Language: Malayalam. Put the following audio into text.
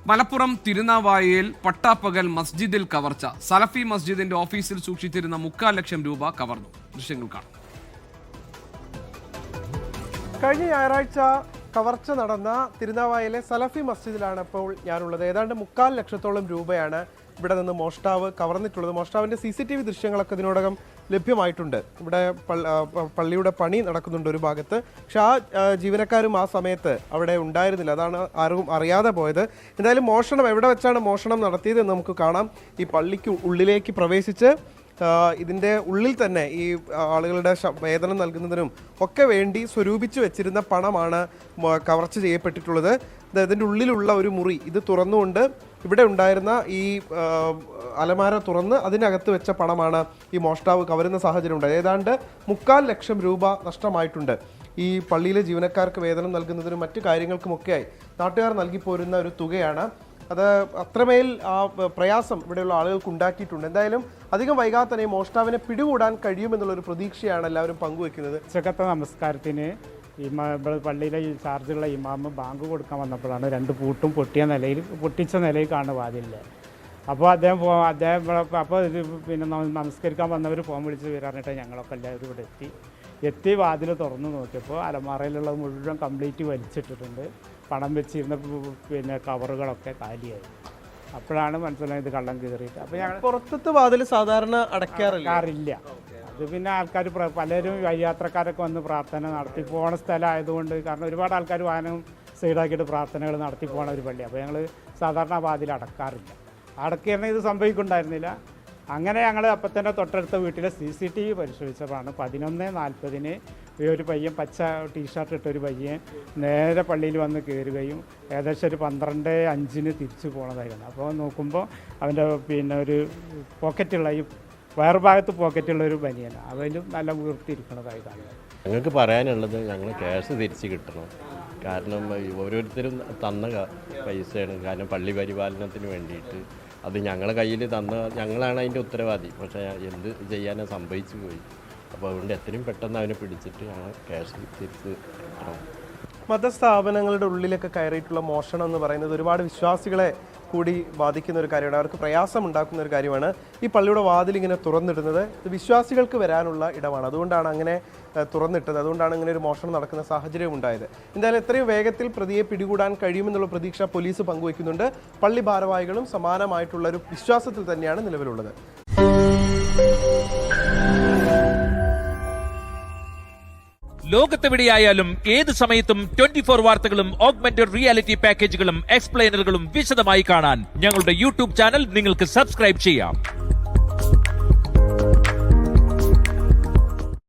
മലപ്പുറം തിരുനാവായയിൽ പട്ടാപ്പകൽ മസ്ജിദിൽ കവർച്ച. സലഫി മസ്ജിദിന്റെ ഓഫീസിൽ സൂക്ഷിച്ചിരുന്ന 3.25 ലക്ഷം രൂപ കവർന്നു. ദൃശ്യങ്ങൾ കാണാം. കഴിഞ്ഞ ഞായറാഴ്ച കവർച്ച നടന്ന തിരുനാവായയിലെ സലഫി മസ്ജിദിലാണ് ഇപ്പോൾ ഞാനുള്ളത്. ഏതാണ്ട് 3.25 ലക്ഷത്തോളം രൂപയാണ് ഇവിടെ നിന്ന് മോഷ്ടാവ് കവർന്നിട്ടുള്ളത്. മോഷ്ടാവിന്റെ CCTV ദൃശ്യങ്ങളൊക്കെ ഇതിനോടകം ലഭ്യമായിട്ടുണ്ട്. ഇവിടെ പള്ളിയുടെ പണി നടക്കുന്നുണ്ട് ഒരു ഭാഗത്ത്. പക്ഷെ ആ ജീവനക്കാരും ആ സമയത്ത് അവിടെ ഉണ്ടായിരുന്നില്ല. അതാണ് ആരും അറിയാതെ പോയത്. എന്തായാലും മോഷണം എവിടെ വെച്ചാണ് മോഷണം നടത്തിയതെന്ന് നമുക്ക് കാണാം. ഈ പള്ളിക്ക് ഉള്ളിലേക്ക് പ്രവേശിച്ച് ഇതിൻ്റെ ഉള്ളിൽ തന്നെ ഈ ആളുകളുടെ വേതനം നൽകുന്നതിനും ഒക്കെ വേണ്ടി സ്വരൂപിച്ചു വെച്ചിരുന്ന പണമാണ് കവർച്ച ചെയ്യപ്പെട്ടിട്ടുള്ളത്. ഇതിൻ്റെ ഉള്ളിലുള്ള ഒരു മുറി ഇത് തുറന്നുകൊണ്ട് ഇവിടെ ഉണ്ടായിരുന്ന ഈ അലമാര തുറന്ന് അതിനകത്ത് വെച്ച പണമാണ് ഈ മോഷ്ടാവ് കവരുന്ന സാഹചര്യം ഉണ്ടായത്. ഏതാണ്ട് 3.25 ലക്ഷം രൂപ നഷ്ടമായിട്ടുണ്ട്. ഈ പള്ളിയിലെ ജീവനക്കാർക്ക് വേതനം നൽകുന്നതിനും മറ്റു കാര്യങ്ങൾക്കുമൊക്കെയായി നാട്ടുകാർ നൽകി പോരുന്ന ഒരു തുകയാണ്. അത് അത്രമേൽ ആ പ്രയാസം ഇവിടെയുള്ള ആളുകൾക്ക് ഉണ്ടാക്കിയിട്ടുണ്ട്. എന്തായാലും അധികം വൈകാതെ തന്നെ മോഷ്ടാവിനെ പിടികൂടാൻ കഴിയുമെന്നുള്ളൊരു പ്രതീക്ഷയാണ് എല്ലാവരും പങ്കുവെക്കുന്നത്. ഉച്ചക്കത്തെ നമസ്കാരത്തിന് പള്ളിയിലെ ഈ ചാർജുള്ള ഇമാമ് ബാങ്ക് കൊടുക്കാൻ വന്നപ്പോഴാണ് 2 പൂട്ടും പൊട്ടിച്ച നിലയിൽ കാണുന്ന വാതിലില്ല. അപ്പോൾ അദ്ദേഹം അപ്പോൾ ഇത് പിന്നെ നമസ്കരിക്കാൻ വന്നവർ ഫോൺ വിളിച്ച് വരാറിട്ട് ഞങ്ങളൊക്കെ എല്ലാവരും ഇവിടെ എത്തി വാതിൽ തുറന്നു നോക്കിയപ്പോൾ അലമാറയിലുള്ളത് മുഴുവൻ കംപ്ലീറ്റ് വലിച്ചിട്ടിട്ടുണ്ട്. പണം വെച്ചിരുന്ന പിന്നെ കവറുകളൊക്കെ കാലിയായി. അപ്പോഴാണ് മനസ്സിലായത് കള്ളം കയറിയിട്ട്. അപ്പോൾ ഞങ്ങൾ പുറത്തത്തെ വാതിൽ സാധാരണ അടയ്ക്കാറില്ല. അത് പിന്നെ ആൾക്കാർ പലരും യാത്രക്കാരൊക്കെ വന്ന് പ്രാർത്ഥന നടത്തി പോണ സ്ഥലമായതുകൊണ്ട്, കാരണം ഒരുപാട് ആൾക്കാർ വാഹനം സൈഡാക്കിയിട്ട് പ്രാർത്ഥനകൾ നടത്തി പോകണ ഒരു പള്ളി. അപ്പോൾ ഞങ്ങൾ സാധാരണ വാതിൽ അടക്കാറില്ല. അടക്കിയിരുന്ന ഇത് സംഭവിക്കുന്നുണ്ടായിരുന്നില്ല. അങ്ങനെ ഞങ്ങൾ അപ്പം തന്നെ തൊട്ടടുത്ത വീട്ടിലെ CCTV പരിശോധിച്ചപ്പോഴാണ് 11:40 ഒരു പയ്യൻ പച്ച ടീഷർട്ട് ഇട്ടൊരു പയ്യൻ നേരെ പള്ളിയിൽ വന്ന് കയറുകയും ഏകദേശം ഒരു 12:05 തിരിച്ചു പോണതായിരുന്നു. അപ്പോൾ നോക്കുമ്പോൾ അവൻ്റെ പിന്നെ ഒരു പോക്കറ്റുള്ള ഈ വയറുഭാഗത്ത് പോക്കറ്റുള്ള ഒരു ബനിയൻ അവനും നല്ല വീർത്തിരിക്കുന്നതായി കാണുന്നത്. ഞങ്ങൾക്ക് പറയാനുള്ളത് ഞങ്ങൾ ക്യാഷ് തിരിച്ച് കിട്ടണം. കാരണം ഓരോരുത്തരും തന്ന പൈസയാണ്. കാരണം പള്ളി പരിപാലനത്തിന് വേണ്ടിയിട്ട് അത് ഞങ്ങളെ കയ്യിൽ തന്ന ഞങ്ങളാണ് അതിൻ്റെ ഉത്തരവാദി. പക്ഷേ എന്ത് ചെയ്യാനും സംഭവിച്ചു പോയി. അപ്പോൾ അതുകൊണ്ട് എത്രയും പെട്ടെന്ന് അവനെ പിടിച്ചിട്ട് ഞങ്ങൾ ക്യാഷ് തിരിച്ച് കിട്ടണം. മതസ്ഥാപനങ്ങളുടെ ഉള്ളിലൊക്കെ കയറിയിട്ടുള്ള മോഷണം എന്ന് പറയുന്നത് ഒരുപാട് വിശ്വാസികളെ കൂടി ബാധിക്കുന്ന ഒരു കാര്യമാണ്. അവർക്ക് പ്രയാസം ഉണ്ടാക്കുന്ന ഒരു കാര്യമാണ്. ഈ പള്ളിയുടെ വാതിൽ ഇങ്ങനെ തുറന്നിടുന്നത് ഇത് വിശ്വാസികൾക്ക് വരാനുള്ള ഇടമാണ്. അതുകൊണ്ടാണ് അങ്ങനെ തുറന്നിട്ടത്. അതുകൊണ്ടാണ് ഇങ്ങനെ ഒരു മോഷണം നടക്കുന്ന സാഹചര്യം ഉണ്ടായത്. എന്തായാലും എത്രയും വേഗത്തിൽ പ്രതിയെ പിടികൂടാൻ കഴിയുമെന്നുള്ള പ്രതീക്ഷ പോലീസ് പങ്കുവയ്ക്കുന്നുണ്ട്. പള്ളി ഭാരവാഹികളും സമാനമായിട്ടുള്ള ഒരു വിശ്വാസത്തിൽ തന്നെയാണ് നിലവിലുള്ളത്. ലോകത്തെവിടെയായാലും ഏത് സമയത്തും 24 വാർത്തകളും ഓഗ്മെന്റഡ് റിയാലിറ്റി പാക്കേജുകളും എക്സ്പ്ലെയിനറുകളും വിശദമായി കാണാൻ ഞങ്ങളുടെ YouTube ചാനൽ നിങ്ങൾക്ക് സബ്സ്ക്രൈബ് ചെയ്യാം.